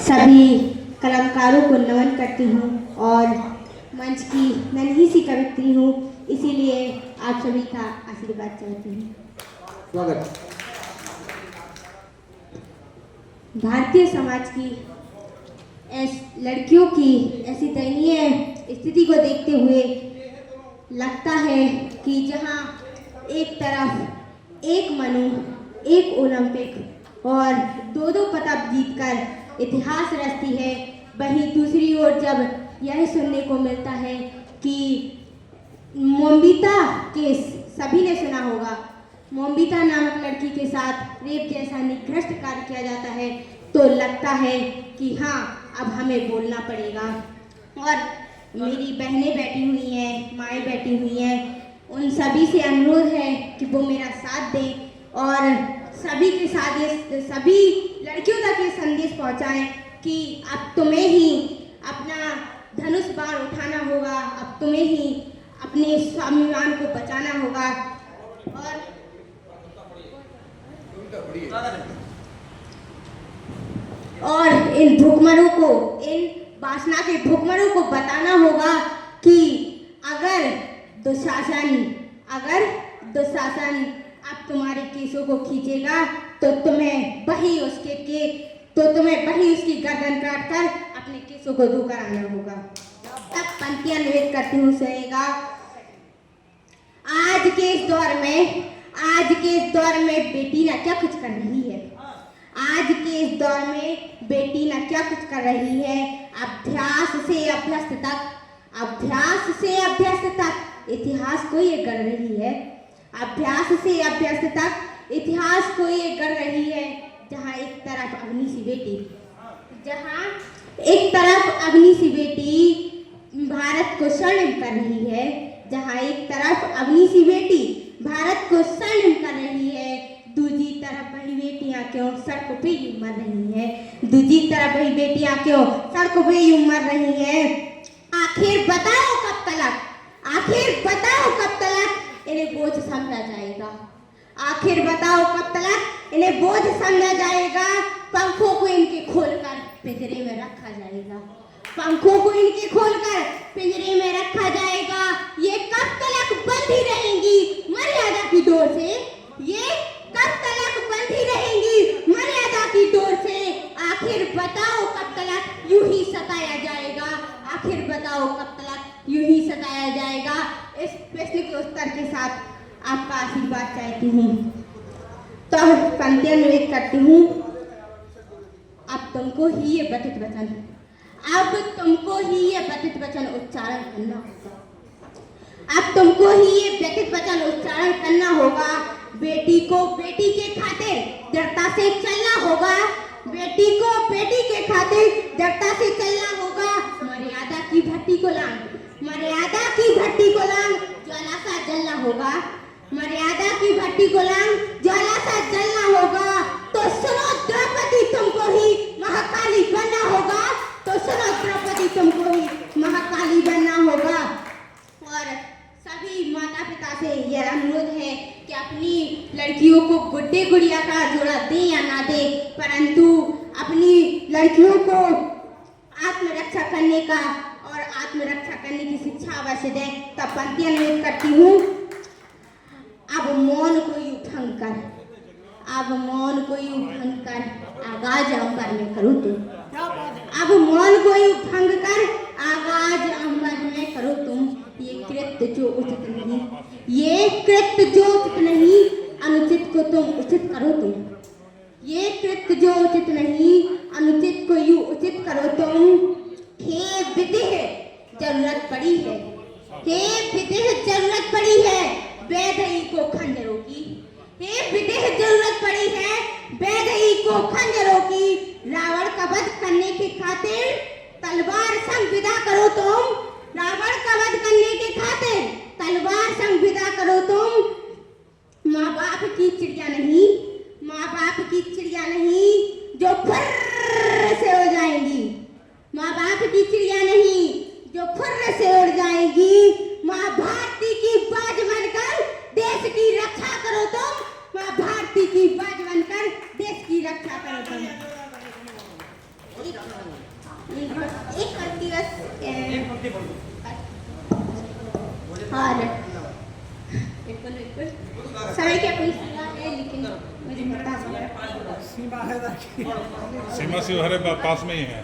सभी कलाकारों को नमन करती हूँ और मंच की नन्ही सी कवित्री हूँ, इसीलिए आप सभी का आशीर्वाद चाहती हूँ। स्वागत। भारतीय समाज की लड़कियों की ऐसी दयनीय स्थिति को देखते हुए लगता है कि जहाँ एक तरफ एक मनु, एक ओलंपिक और दो पदक जीतकर इतिहास रचती है, वहीं दूसरी ओर जब यह सुनने को मिलता है कि मोमबीता केस, सभी ने सुना होगा, मोमबीता नामक लड़की के साथ रेप जैसा निकृष्ट कार्य किया जाता है, तो लगता है कि हाँ, अब हमें बोलना पड़ेगा। और मेरी बहनें बैठी हुई हैं, माएँ बैठी हुई हैं, उन सभी से अनुरोध है कि वो मेरा साथ दें और सभी के साथ सभी लड़कियों तक ये संदेश पहुंचाएं कि अब तुम्हें ही अपना धनुष बाण उठाना होगा, अब तुम्हें ही अपने स्वाभिमान को बचाना होगा। और इन भुखमरों को, इन वासना के भुखमरों को बताना होगा कि अगर दुशासन अब तुम्हारे केसों को खींचेगा तो तुम्हें वही उसकी गर्दन काटकर अपने केसों को दूर कराना होगा। तब पंक्तियां निवेद करती हूँ, सुनेगा। आज के इस दौर में बेटी ना क्या कुछ कर रही है, आज के इस दौर में बेटी ना क्या कुछ कर रही है। अभ्यास से अभ्यस्त तक इतिहास को ये गढ़ रही है, अभ्यास से अभ्यस्त तक इतिहास को ये गढ़ रही है। जहाँ एक तरफ अग्नि सी बेटी भारत को स्वर्णिम कर रही है, जहाँ एक तरफ अग्नि सी बेटी भारत को स्वर्णिम कर रही है, दूसरी तरफ वही बेटियां क्यों सड़कों पे यूं मर रही हैं, दूसरी तरफ वही बेटियां क्यों सड़कों पे यूं मर रही हैं। आखिर बताओ कब तक इन्हें बोझ समझा जाएगा, आखिर बताओ कब तक इन्हें बोझ समझा जाएगा। पंखों को इनके खोलकर पिंजरे में रखा जाएगा, पंखों को इनके खोलकर पिंजरे में रखा जाएगा। ये कब तक बंधी रहेंगी मर्यादा की डोर से, ये कब तक बंधी रहेंगी मर्यादा की डोर से। आखिर बताओ कब तक यूं ही सताया जाएगा, आखिर बताओ कब तक यूं ही सताया जाएगा। इस प्रश्न के उत्तर के साथ आपका आशीर्वाद चाहती हूँ, तो पंक्तियां निवेद करती हूँ। अब तुमको ही ये व्यथित वचन उच्चारण करना होगा, अब तुमको ही ये व्यथित वचन उच्चारण करना होगा। बेटी को बेटी के खातिर दृढ़ता से चलना होगा, बेटी को बेटी के खातिर दृढ़ता से चलना होगा। मर्यादा की भट्टी को लांग ज्वाला सा जलना होगा, मर्यादा की भट्टी को लांग ज्वाला सा जलना होगा। तो सुनो द्रौपदी, तुमको ही महाकाली बनना होगा, तो सुनो द्रौपदी, तुमको ही महाकाली बनना होगा। और सभी माता पिता से यह अनुरोध है कि अपनी लड़कियों को गुड्डे गुड़िया का जोड़ा दे या ना दे, परंतु अपनी लड़कियों को आत्मरक्षा करने का और आत्मरक्षा करने की शिक्षा अवश्य दें। तब पंक्तियां निवेद करती हूँ। अब मौन को यूं भंग कर आगाज अंबर में करूँ तुम, अब मौन को यूं भंग कर आगाज अंबर में करो तुम। ये कृत्य जो उचित नहीं, अनुचित को तुम उचित करो तुम, ये कृत्य जो उचित नहीं, अनुचित को यूं उचित करो तुम। हे विदेह जरूरत पड़ी है वैदेही को खंजरों की, हे विदेह जरूरत पड़ी है वैदेही को खंजरों की। रावण का वध करने की खातिर तलवार संग विदा करो तुम, रावण का वध करने की खातिर तलवार संग विदा करो तुम। माँ बाप की चिड़िया नहीं जो फुर्र एक पंक्ति बस और बिल्कुल बिल्कुल समय क्या कोई सीमा है, लेकिन मुझे पता है सीमा से हमारे पास में ही है।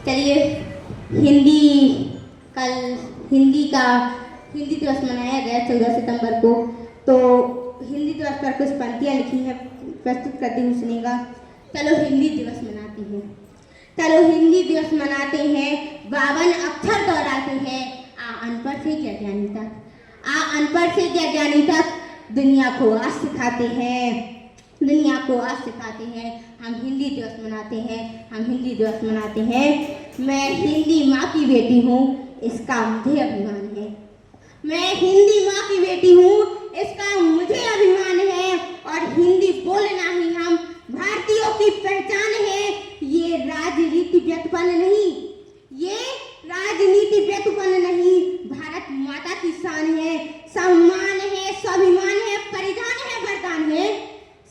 चलिए, कल हिंदी दिवस मनाया गया 14 सितंबर को। तो हिंदी दिवस पर कुछ पंक्तियाँ लिखी हैं, प्रस्तुत करती हूँ, सुनिएगा। चलो हिंदी दिवस मनाते हैं, चलो हिंदी दिवस मनाते हैं, 52 अक्षर दोहराते हैं, आ अनपढ़ से क्या ज्ञानी तक, आ अनपढ़ से क्या ज्ञानी तक, दुनिया को आज सिखाते हैं, दुनिया को आज सिखाते हैं। हम हिंदी दिवस मनाते हैं, हम हिंदी दिवस मनाते हैं। मैं हिंदी माँ की बेटी हूँ, इसका मुझे अभिमान है। मैं हिंदी माँ की बेटी हूँ, इसका मुझे अभिमान है। और हिंदी बोलना ही हम भारतीयों की पहचान है। ये राजनीति व्युत्पन्न नहीं, ये राजनीति व्युत्पन्न नहीं, भारत माता की शान है, सम्मान है, स्वाभिमान है, परिधान है, वरदान है।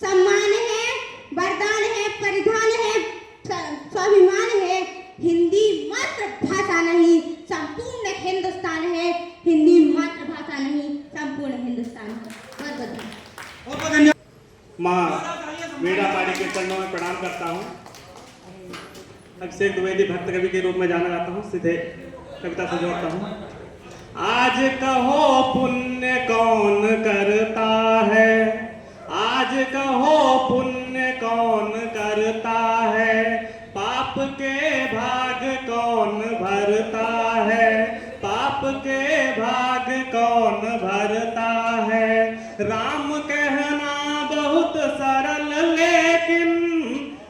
सम्मान है, वरदान है, परिधान है, स्वाभिमान है। हिंदी मातृभाषा नहीं, संपूर्ण हिंदुस्तान है। हिंदी मातृभाषा नहीं, संपूर्ण हिंदुस्तान है। बहुत बहुत धन्यवाद। माँ वीणा पारी के चरणों में प्रणाम करता हूँ। अभिषेक द्विवेदी भक्त कवि के रूप में जाना जाता हूँ। सीधे कविता से जोड़ता हूँ। आज कहो पुण्य कौन करता है, आज कहो पुण्य कौन करता है, पाप के भाग कौन भरता है, पाप के भाग कौन भरता है। राम कहना बहुत सरल लेकिन,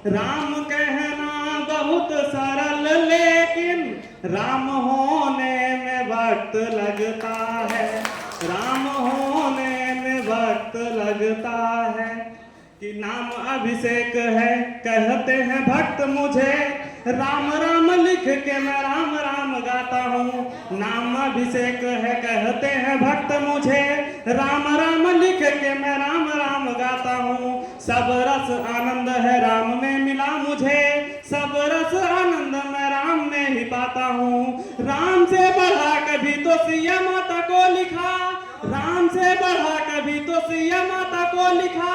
राम कहना बहुत सरल लेकिन, राम होने में वक्त लगता है, राम होने में वक्त लगता है। कि नाम अभिषेक है कहते हैं भक्त मुझे, राम राम लिख के मैं राम राम गाता हूँ। नाम अभिषेक है कहते हैं भक्त मुझे, राम राम लिख के मैं राम राम गाता हूँ। सब रस आनंद है राम में मिला मुझे, सब रस आनंद मैं राम में ही पाता हूँ। राम से बढ़ा कभी तो सिया माता को लिखा, राम से बढ़ा कभी तो सिया माता को लिखा,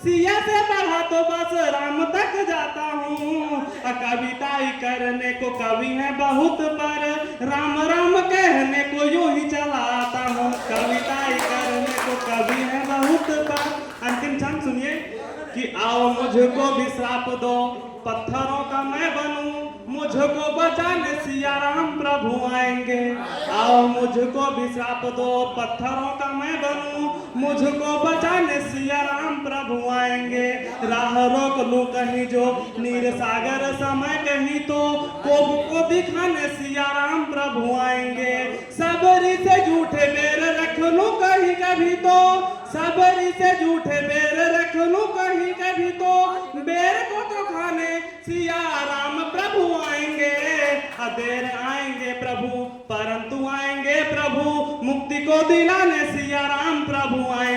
सिया से बढ़ा तो बस राम तक जाता हूँ। कविताई करने को कवि है बहुत, पर राम राम कहने को यूं ही चलाता हूँ। कविताई करने को कवि है बहुत, पर अंतिम छंद सुनिए। कि आओ मुझको भी श्राप दो, पत्थरों का मैं बनूं, मुझको बचाने सिया राम प्रभु आएंगे। आओ मुझको भी श्राप दो, पत्थरों का मैं बनूं, मुझको बचाने सिया राम प्रभु आएंगे। राह रोक लूं कहीं जो नीर सागर समय कहीं तो, कोब को दिखाने सिया राम प्रभु आएंगे। सबरी से झूठे बेर रख लूं कहीं कभी तो, सबरी से झूठे बेर रख लूं कहीं कभी तो, बेर को तो खाने सिया राम प्रभु आएंगे। देर आएंगे प्रभु परंतु आएंगे प्रभु, मुक्ति को दिलाने सिया राम प्रभु आएंगे।